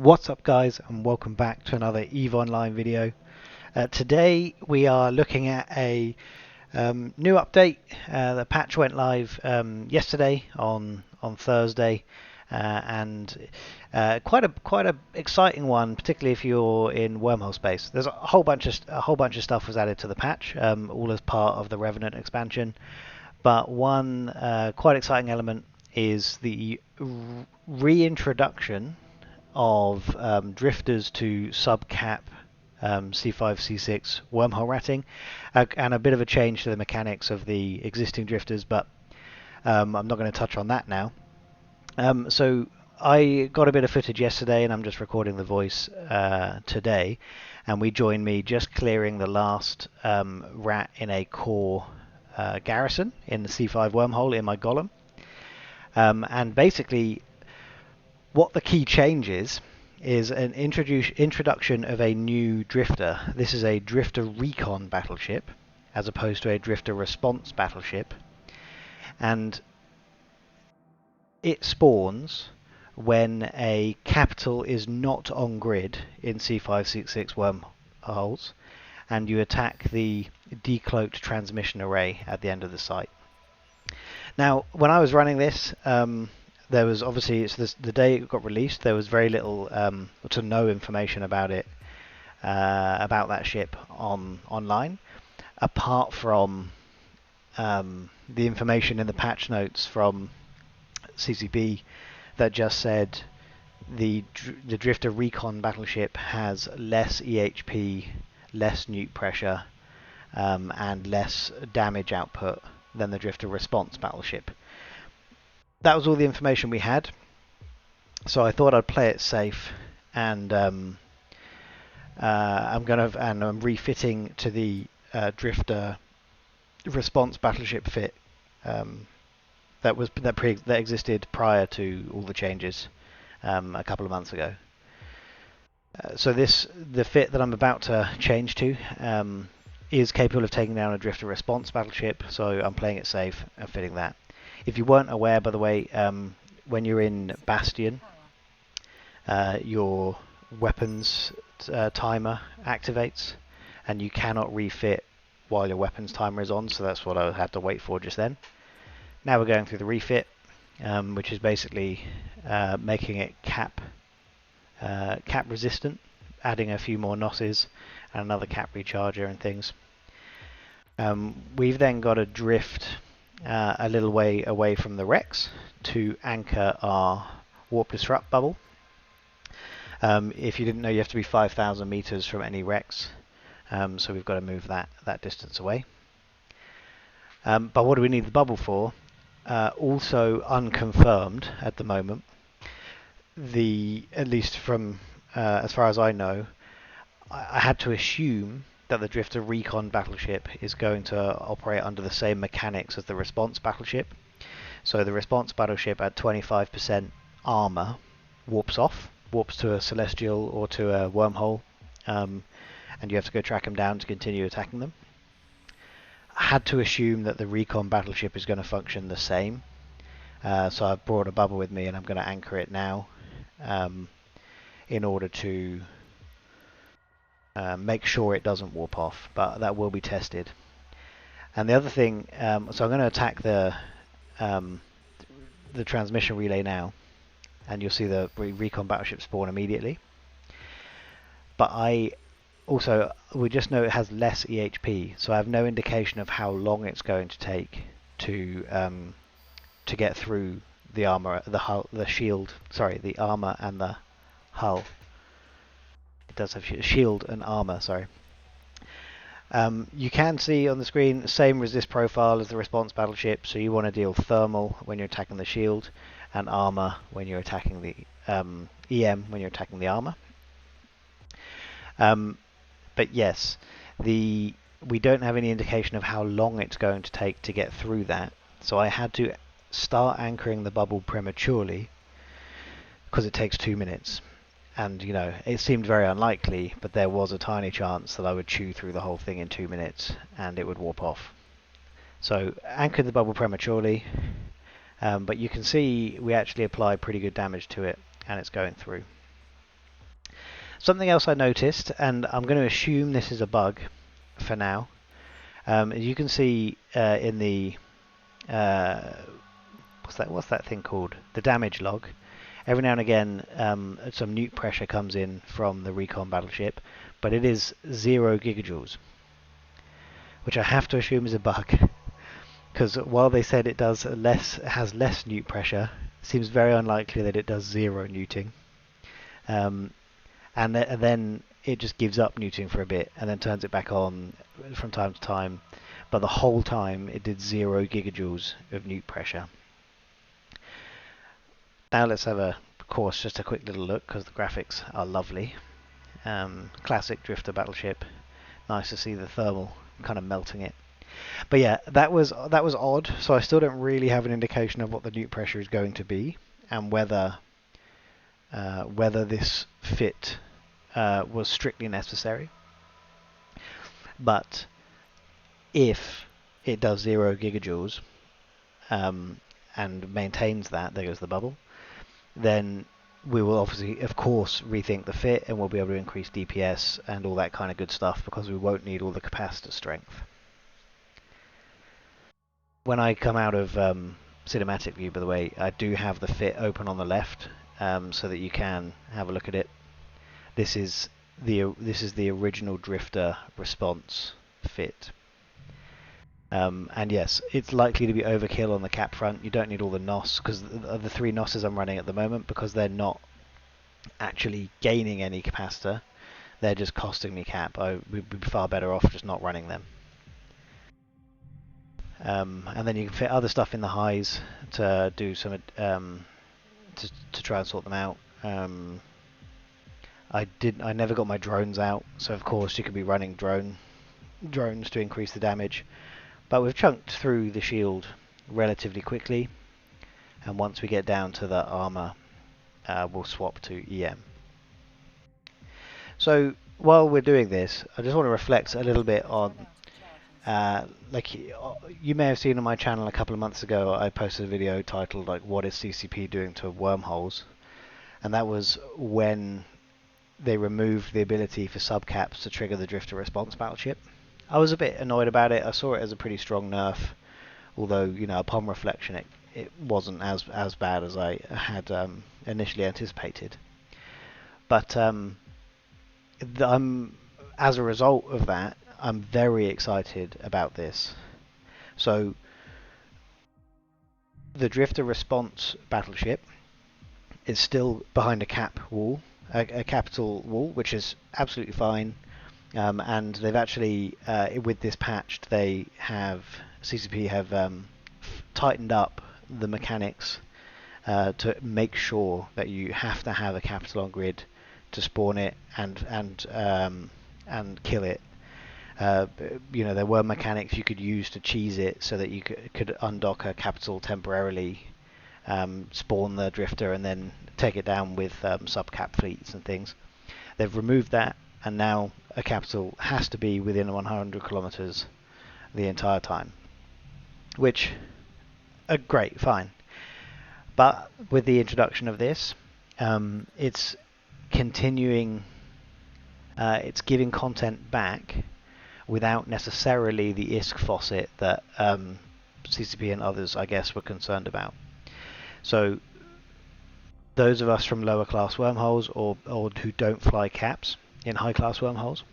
What's up guys, and welcome back to another EVE Online video. Today we are looking at a new update. The patch went live yesterday on Thursday, and quite a exciting one, particularly if you're in Wormhole space. There's a whole bunch of stuff was added to the patch, all as part of the Revenant expansion. But one quite exciting element is the reintroduction of drifters to subcap C5, C6 wormhole ratting, and a bit of a change to the mechanics of the existing drifters, but I'm not going to touch on that now. So I got a bit of footage yesterday, and I'm just recording the voice today, and we joined me just clearing the last rat in a core garrison in the C5 wormhole in my golem. And basically what the key change is an introduction of a new drifter. This is a drifter recon battleship as opposed to a drifter response battleship, and it spawns when a capital is not on grid in C566 wormholes, and you attack the decloaked transmission array at the end of the site. Now, when I was running this, there was obviously, the day it got released, there was very little to no information about it, about that ship online, apart from the information in the patch notes from CCP that just said the Drifter Recon battleship has less EHP, less nuke pressure, and less damage output than the Drifter Response battleship. That was all the information we had, so I thought I'd play it safe, and I'm refitting to the Drifter Response battleship fit that existed prior to all the changes a couple of months ago. So the fit that I'm about to change to is capable of taking down a Drifter Response battleship, so I'm playing it safe and fitting that. If you weren't aware, by the way, when you're in Bastion, your weapons timer activates, and you cannot refit while your weapons timer is on, so that's what I had to wait for just then. Now we're going through the refit, which is basically making it cap resistant, adding a few more NOSes and another cap recharger and things. We've then got to drift a little way away from the wrecks to anchor our warp disrupt bubble. If you didn't know, you have to be 5,000 meters from any wrecks, so we've got to move that distance away. But what do we need the bubble for? Also unconfirmed at the moment. At least from as far as I know, I had to assume that the Drifter Recon battleship is going to operate under the same mechanics as the Response battleship. So the Response battleship at 25% armor warps to a Celestial or to a Wormhole, and you have to go track them down to continue attacking them. I had to assume that the Recon battleship is going to function the same, so I've brought a bubble with me, and I'm going to anchor it now in order to make sure it doesn't warp off, but that will be tested. And the other thing, so I'm going to attack the transmission relay now, and you'll see the Recon battleship spawn immediately. But we just know it has less EHP, so I have no indication of how long it's going to take to get through the armor, the armor and the hull. It does have shield and armor, sorry. You can see on the screen same resist profile as the Response battleship, so you want to deal thermal when you're attacking the shield, and armor when you're attacking the EM when you're attacking the armor. But yes, we don't have any indication of how long it's going to take to get through that, so I had to start anchoring the bubble prematurely because it takes 2 minutes. And you know, it seemed very unlikely, but there was a tiny chance that I would chew through the whole thing in 2 minutes and it would warp off. So anchored the bubble prematurely, but you can see we actually apply pretty good damage to it, and it's going through. Something else I noticed, and I'm going to assume this is a bug for now. As you can see in the what's that thing called? The damage log. Every now and again, some nuke pressure comes in from the recon battleship, but it is 0 gigajoules, which I have to assume is a bug. Because while they said it has less nuke pressure, it seems very unlikely that it does 0 nuking. And then it just gives up nuking for a bit and then turns it back on from time to time. But the whole time it did 0 gigajoules of nuke pressure. Now let's have of course, just a quick little look because the graphics are lovely. Classic drifter battleship. Nice to see the thermal kind of melting it. But yeah, that was odd. So I still don't really have an indication of what the nuke pressure is going to be and whether this fit was strictly necessary. But if it does 0 gigajoules and maintains that, there goes the bubble, then we will obviously, of course, rethink the fit and we'll be able to increase DPS and all that kind of good stuff because we won't need all the capacitor strength. When I come out of cinematic view, by the way, I do have the fit open on the left so that you can have a look at it. This is the original drifter response fit. And yes, it's likely to be overkill on the cap front. You don't need all the NOS because the 3 NOSes I'm running at the moment, because they're not actually gaining any capacitor, they're just costing me cap. I would be far better off just not running them. And then you can fit other stuff in the highs to do some to try and sort them out. I never got my drones out, so of course you could be running drones to increase the damage. But we've chunked through the shield relatively quickly, and once we get down to the armor, we'll swap to EM. So while we're doing this, I just want to reflect a little bit on, like you may have seen on my channel a couple of months ago, I posted a video titled like "What is CCP doing to wormholes?" and that was when they removed the ability for subcaps to trigger the drifter response battleship. I was a bit annoyed about it. I saw it as a pretty strong nerf, although, you know, upon reflection it wasn't as bad as I had initially anticipated. But as a result of that, I'm very excited about this. So the drifter response battleship is still behind a cap wall, a capital wall, which is absolutely fine. And they've actually, with this patch, CCP have tightened up the mechanics to make sure that you have to have a capital on grid to spawn it and kill it. You know, there were mechanics you could use to cheese it so that you could undock a capital temporarily, spawn the drifter, and then take it down with subcap fleets and things. They've removed that, and now a capital has to be within 100 kilometers the entire time, which great, fine. But with the introduction of this, it's continuing, it's giving content back without necessarily the ISK faucet that CCP and others, I guess, were concerned about. So those of us from lower class wormholes or who don't fly caps in high class wormholes,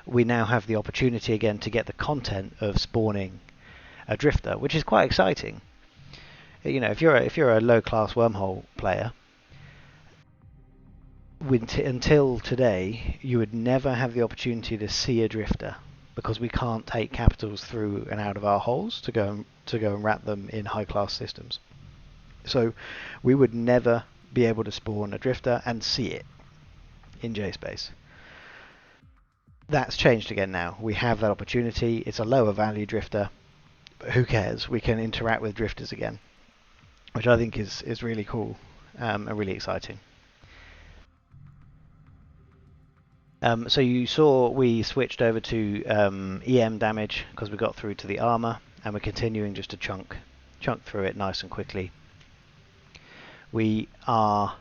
we now have the opportunity again to get the content of spawning a drifter, which is quite exciting. You know, if you're a low class wormhole player, until today you would never have the opportunity to see a drifter because we can't take capitals through and out of our holes to go and wrap them in high class systems. So we would never be able to spawn a drifter and see it in JSpace. That's changed again now. We have that opportunity. It's a lower value drifter, but who cares? We can interact with drifters again, which I think is really cool and really exciting. So you saw we switched over to EM damage because we got through to the armor, and we're continuing just to chunk through it nice and quickly. We are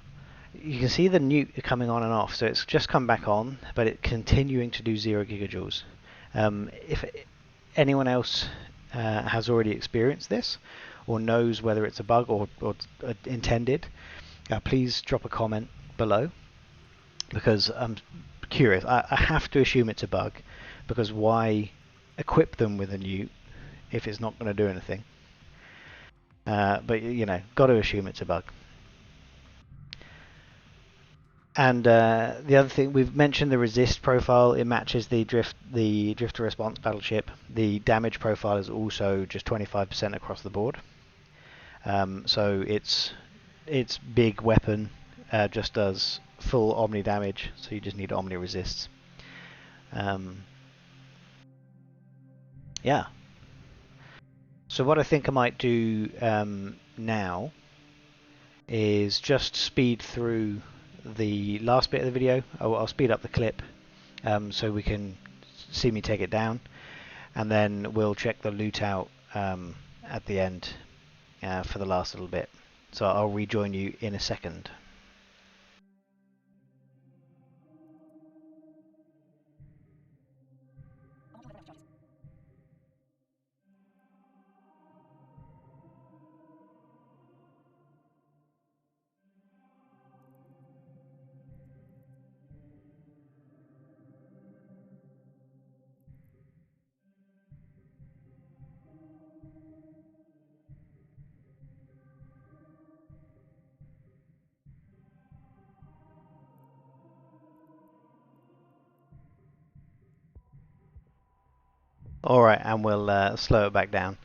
You can see the nuke coming on and off, so it's just come back on, but it's continuing to do 0 gigajoules. If anyone else has already experienced this, or knows whether it's a bug or intended, please drop a comment below, because I'm curious. I have to assume it's a bug, because why equip them with a nuke if it's not going to do anything? But you know, got to assume it's a bug. And the other thing, we've mentioned the resist profile. It matches the drifter response battleship. The damage profile is also just 25% across the board. So its big weapon just does full omni damage. So you just need omni resists. Yeah. So what I think I might do now is just speed through the last bit of the video. I'll speed up the clip so we can see me take it down, and then we'll check the loot out at the end for the last little bit. So I'll rejoin you in a second. Alright, and we'll slow it back down.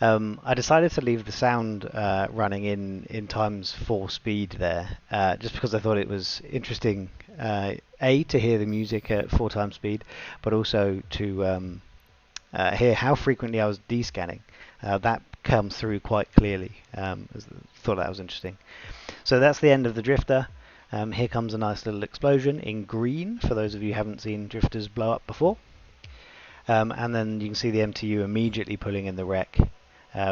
I decided to leave the sound running in times 4 speed there, just because I thought it was interesting, A, to hear the music at 4 times speed, but also to hear how frequently I was descanning. That comes through quite clearly. Thought that was interesting. So that's the end of the drifter. Here comes a nice little explosion in green, for those of you who haven't seen drifters blow up before. And then you can see the MTU immediately pulling in the wreck,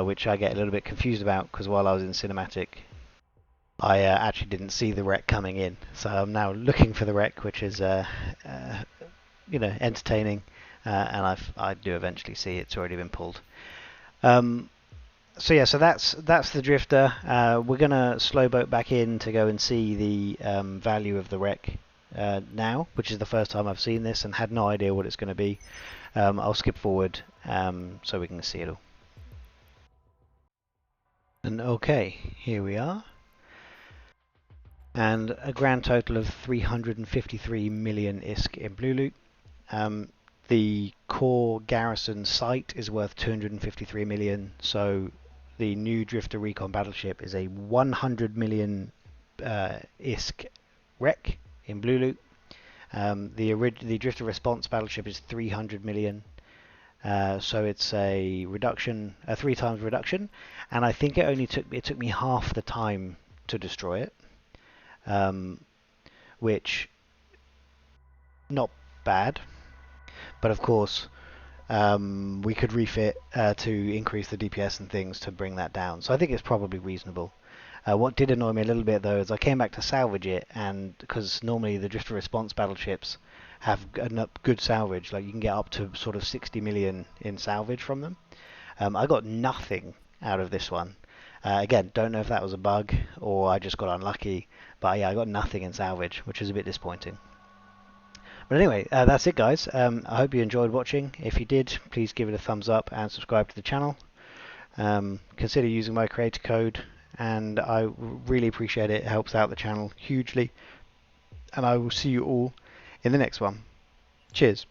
which I get a little bit confused about, because while I was in cinematic, I actually didn't see the wreck coming in. So I'm now looking for the wreck, which is you know, entertaining, and I do eventually see it's already been pulled. So yeah, so that's the drifter. We're gonna slow boat back in to go and see the value of the wreck now, which is the first time I've seen this and had no idea what it's going to be. I'll skip forward so we can see it all. And okay, here we are. And a grand total of 353 million ISK in blue loot. The core garrison site is worth 253 million, so the new Drifter Recon battleship is a 100 million ISK wreck in blue loot. The Drifter Response battleship is 300 million, so it's a reduction, a 3 times reduction, and I think it took me half the time to destroy it, which not bad, but of course we could refit to increase the DPS and things to bring that down. So I think it's probably reasonable. What did annoy me a little bit though is I came back to salvage it, and because normally the Drifter Response battleships have good salvage, like you can get up to sort of 60 million in salvage from them. I got nothing out of this one. Again, don't know if that was a bug or I just got unlucky, but yeah, I got nothing in salvage, which is a bit disappointing. But anyway, that's it guys. I hope you enjoyed watching. If you did, please give it a thumbs up and subscribe to the channel. Consider using my creator code, and I really appreciate it. It helps out the channel hugely. And I will see you all in the next one. Cheers.